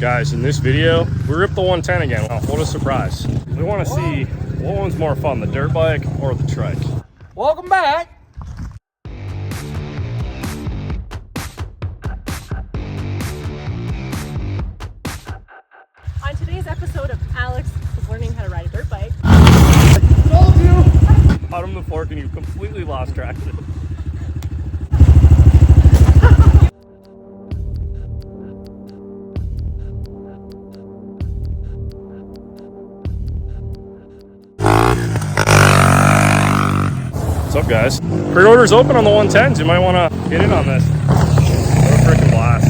Guys, in this video, we ripped the 110 again. Wow, what a surprise. We want to see what one's more fun, the dirt bike or the trike. Welcome back. On today's episode of Alex is learning how to ride a dirt bike. Told you! Bottom of the fork and you completely lost traction. What's up, guys? Pre-order's open on the 110s. You might want to get in on this. What a freaking blast.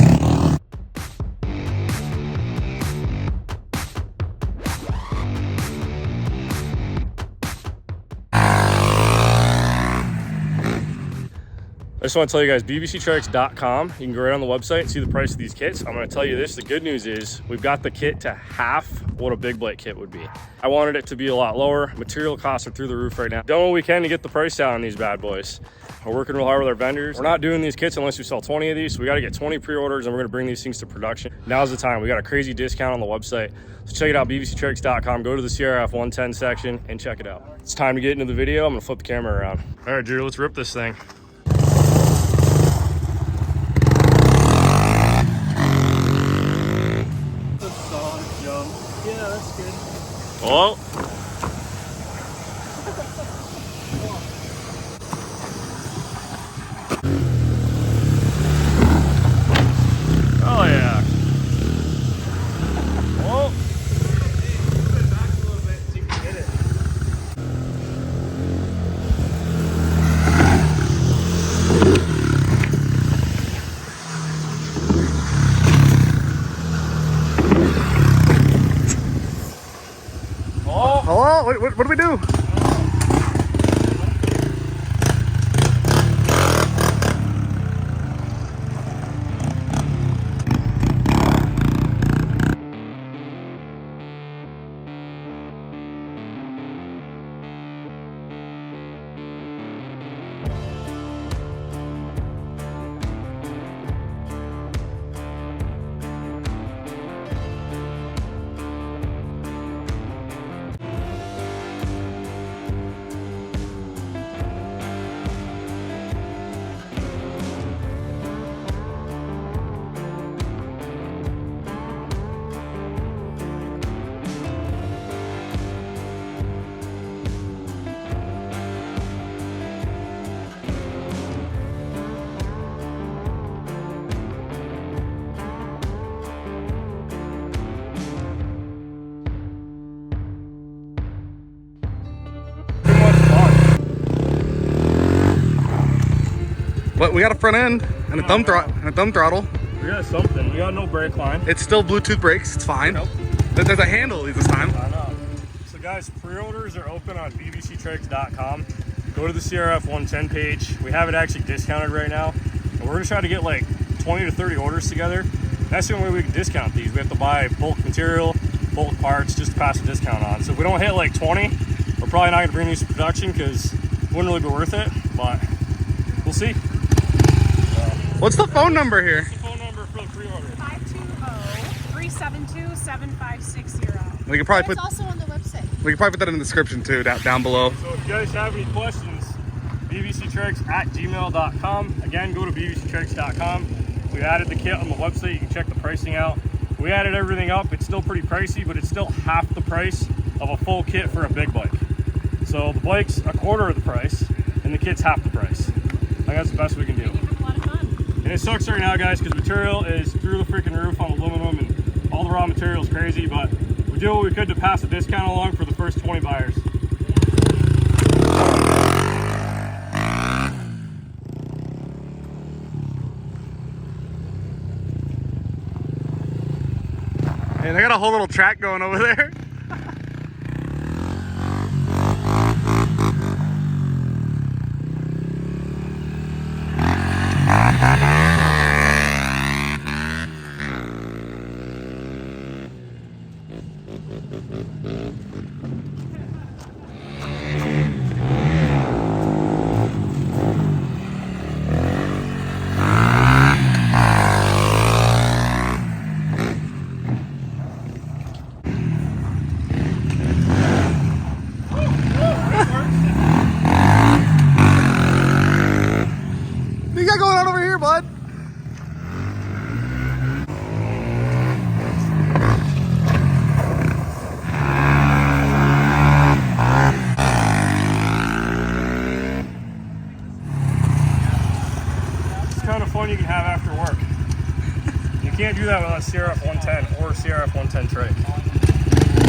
I just want to tell you guys, bbctrikes.com. You can go right on the website and see the price of these kits. I'm going to tell you this, the good news is we've got the kit to half what a big bike kit would be. I wanted it to be a lot lower. Material costs are through the roof right now. Done what we can to get the price down on these bad boys. We're working real hard with our vendors. We're not doing these kits unless we sell 20 of these. So we got to get 20 pre-orders and we're going to bring these things to production. Now's the time. We got a crazy discount on the website. So check it out, bbctrikes.com. Go to the CRF110 section and check it out. It's time to get into the video. I'm going to flip the camera around. All right, Drew, let's rip this thing. Yeah, that's good. Oh. Oh yeah. Oh. Put it back a little bit so you can hit it. Hello? What do we do? But we got a front end and a thumb throttle. We got something. We got no brake line. It's still Bluetooth brakes. It's fine. Nope. There's a handle this time. I know. So guys, pre-orders are open on bbctrikes.com. Go to the CRF110 page. We have it actually discounted right now. And we're gonna try to get like 20 to 30 orders together. That's the only way we can discount these. We have to buy bulk material, bulk parts, just to pass the discount on. So if we don't hit like 20, we're probably not gonna bring these to production because it wouldn't really be worth it, but we'll see. What's the phone number here? What's the phone number for the pre-order? 520-372-7560. We could probably It's also on the website. We can probably put that in the description too, down below. So if you guys have any questions, bbctrikes@gmail.com. Again, go to bbctrikes.com. We added the kit on the website. You can check the pricing out. We added everything up. It's still pretty pricey, but it's still half the price of a full kit for a big bike. So the bike's a quarter of the price, and the kit's half the price. I think that's the best we can do. And it sucks right now, guys, because material is through the freaking roof on aluminum and all the raw material is crazy, but we did what we could to pass a discount along for the first 20 buyers. And I got a whole little track going over there. do that with a CRF110 or CRF110 Trike.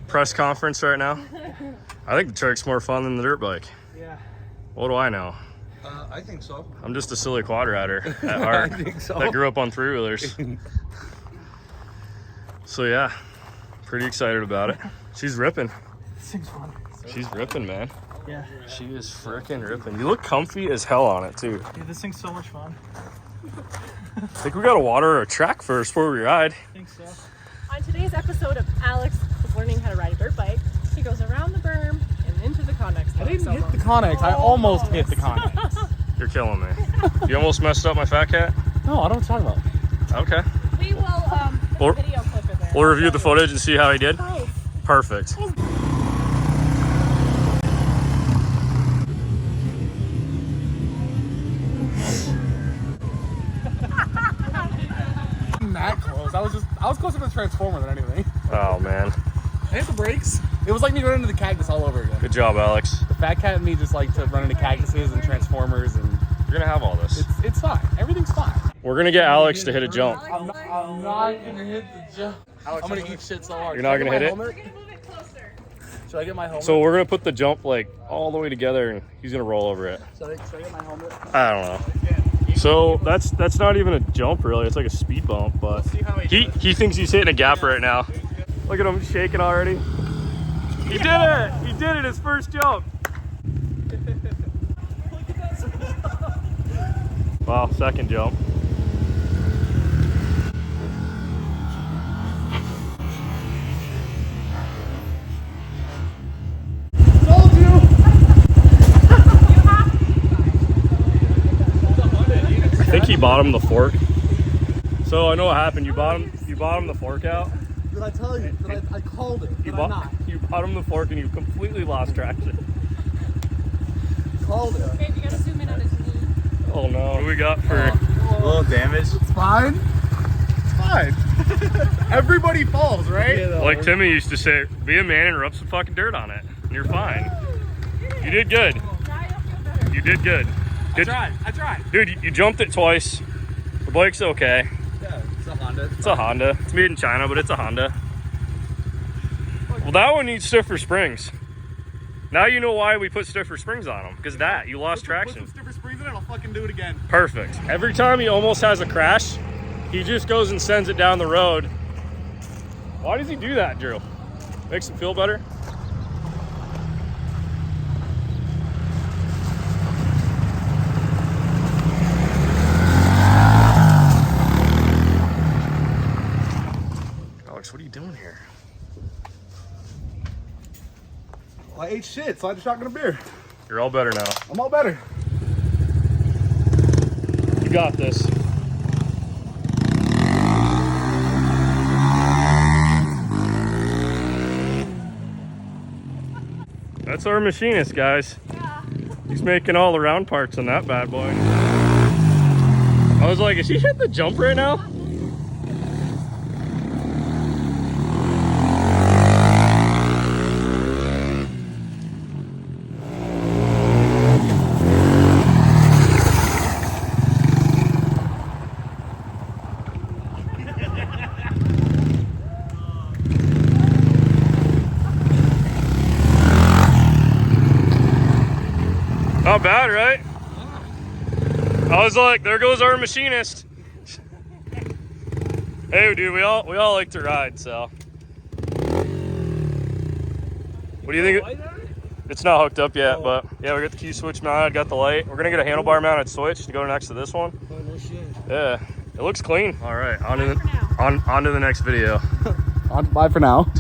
Press conference right now. I think the Trike's more fun than the dirt bike. Yeah. What do I know? I think so. I'm just a silly quad rider at heart that grew up on three-wheelers. So yeah, pretty excited about it. She's ripping. This thing's fun. She's ripping, man. Yeah. She is freaking ripping. You look comfy as hell on it too. Yeah, this thing's so much fun. I think we gotta water our track first before we ride. I think so. On today's episode of Alex is learning how to ride a dirt bike, he goes around the berm and into the Connex. I didn't hit the Connex. I almost hit the Connex. You're killing me. You almost messed up my fat cat? No, I don't talk about. Okay. We will We'll- put a video clip in there. We'll review the footage and see how he did. Nice. Perfect. That close. I was closer to the transformer than anything. Oh man. I hit the brakes. It was like me running into the cactus all over again. Good job, Alex. The fat cat and me just like to run into cactuses and transformers, and You're gonna have all this. it's fine. Everything's fine. We're gonna get Alex to hit a jump. I'm not gonna hit the jump. I'm gonna eat shit so hard. You're not gonna hit it? We're gonna move it closer. Should I get my helmet? So we're gonna put the jump like all the way together and he's gonna roll over it. Should I get my helmet? I don't know. So that's not even a jump really, it's like a speed bump, but he thinks he's hitting a gap right now. Look at him shaking already. He did it! He did it, his first jump. Wow, second jump. Told you! I think he bottomed the fork. So I know what happened. You bottomed the fork out. Did I tell you? I called it. Did I not? You bottomed the fork and you completely lost traction. Called it. Babe, you gotta zoom in on his knee. Oh no. What do we got for A little damage. It's fine. It's fine. Everybody falls, right? like Timmy used to say, be a man and rub some fucking dirt on it. And you're fine. You did good. Now you'll feel better. You did good. I tried. Dude, you jumped it twice. The bike's okay. Yeah, it's a Honda. It's a Honda. It's made in China, but it's a Honda. Well, that one needs stiffer springs. Now you know why we put stiffer springs on them. Because you lost Put traction. some stiffer springs in it, I'll fucking do it again. Perfect. Every time he almost has a crash, he just goes and sends it down the road. Why does he do that, Drew? Makes him feel better? Alex, what are you doing here? Well, I ate shit, so I just shotgun a beer. You're all better now. I'm all better. You got this. That's our machinist, guys. Yeah. He's making all the round parts on that bad boy. I was like, is she hitting the jump right now? Not bad, right? I was like, there goes our machinist. Hey, dude, we all like to ride, so. What do you think? It's not hooked up yet, but yeah, we got the key switch mounted, got the light. We're gonna get a handlebar mounted switch to go next to this one. Oh, no shit. Yeah, it looks clean. All right, on to Bye for now. the next video. Bye for now.